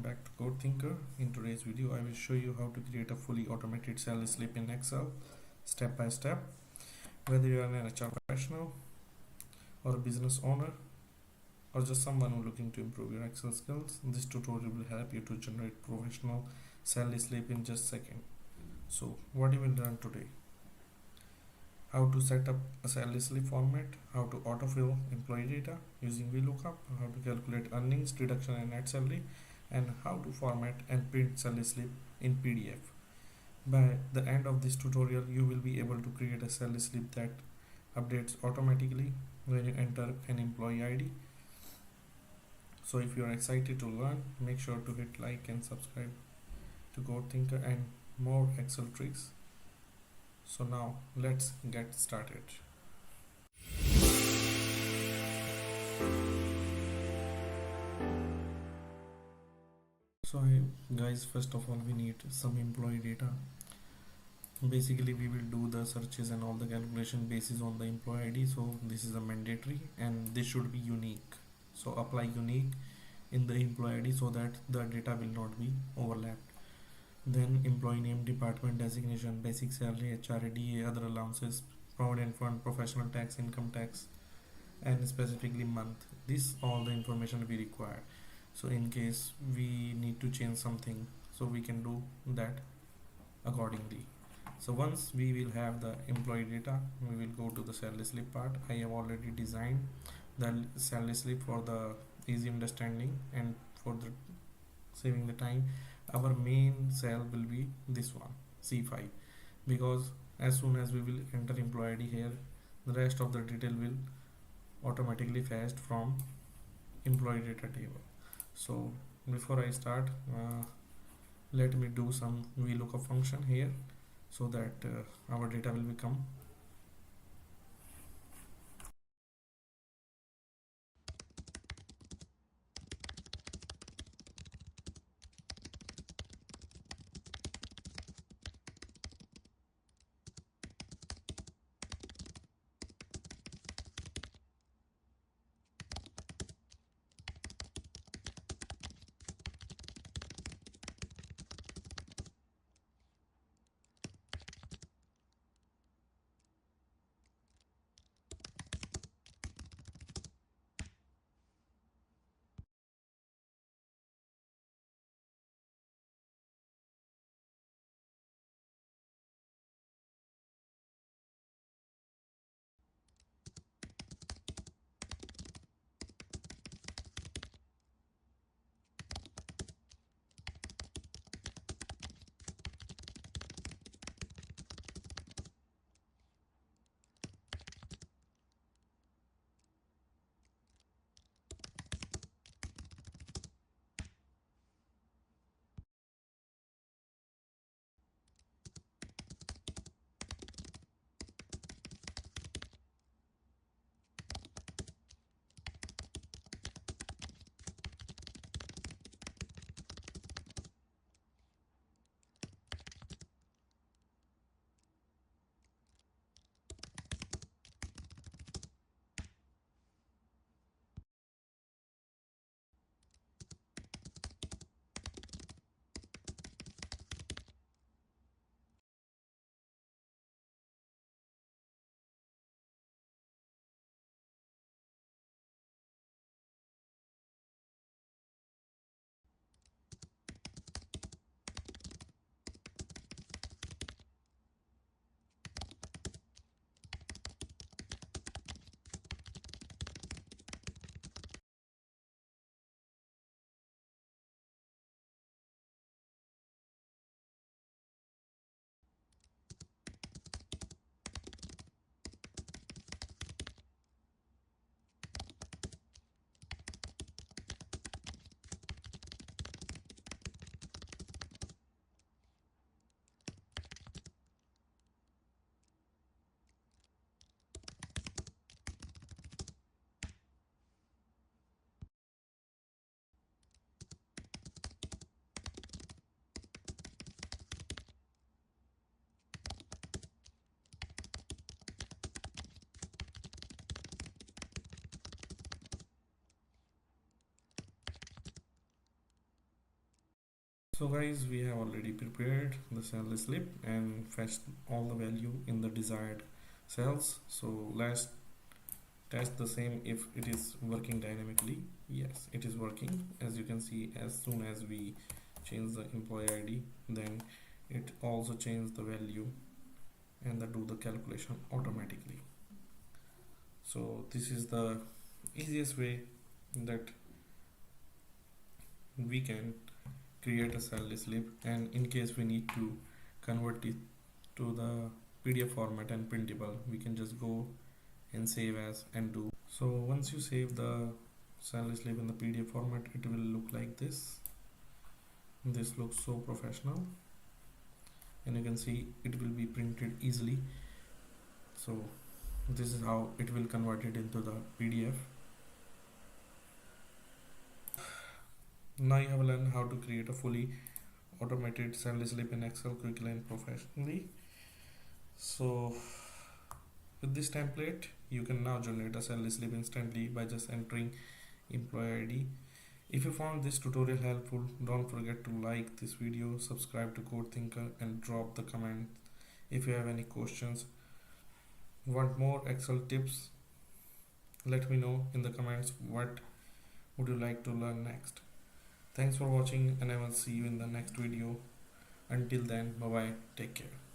welcome back to Code Thinker. In today's video, I will show you how to create a fully automated salary slip in Excel, step by step. Whether you are an HR professional or a business owner or just someone who looking to improve your Excel skills, this tutorial will help you to generate professional salary slip in just a second. So, what you will learn today: how to set up a salary slip format, how to autofill employee data using VLOOKUP, how to calculate earnings, deduction and net salary, and how to format and print salary slip in PDF. By the end of this tutorial, you will be able to create a salary slip that updates automatically when you enter an employee ID. So if you are excited to learn, make sure to hit like and subscribe to Code Thinker and more Excel tricks. So now let's get started. So guys, first of all we need some employee data. Basically we will do the searches and all the calculation basis on the employee ID, so this is a mandatory and this should be unique. So apply unique in the employee ID so that the data will not be overlapped. Then employee name, department designation, basic salary, HRA, other allowances, provident fund, professional tax, income tax, and specifically month. This all the information we require. So in case we need to change something, so we can do that accordingly. So once we will have the employee data, we will go to the salary slip part. I have already designed the salary slip for the easy understanding and for the saving the time. Our main cell will be this one, C5, because as soon as we will enter employee ID here, the rest of the detail will automatically fetched from employee data table. So before I start, let me do some VLOOKUP function here so that our data will become So guys, we have already prepared the salary slip and fetched all the value in the desired cells. So let's test the same if it is working dynamically. Yes, it is working. As you can see, as soon as we change the employee ID, then it also changes the value and do the calculation automatically. So this is the easiest way that we can create a salary slip, and in case we need to convert it to the PDF format and printable, we can just go and save as and do. So once you save the salary slip in the PDF format, it will look like this. This looks so professional, and you can see it will be printed easily. So this is how it will convert it into the PDF. Now you have learned how to create a fully automated salary slip in Excel quickly and professionally. So with this template, you can now generate a salary slip instantly by just entering employee ID. If you found this tutorial helpful, don't forget to like this video, subscribe to Code Thinker, and drop the comment if you have any questions. Want more Excel tips? Let me know in the comments what would you like to learn next. Thanks for watching, and I will see you in the next video. Until then, bye bye, take care.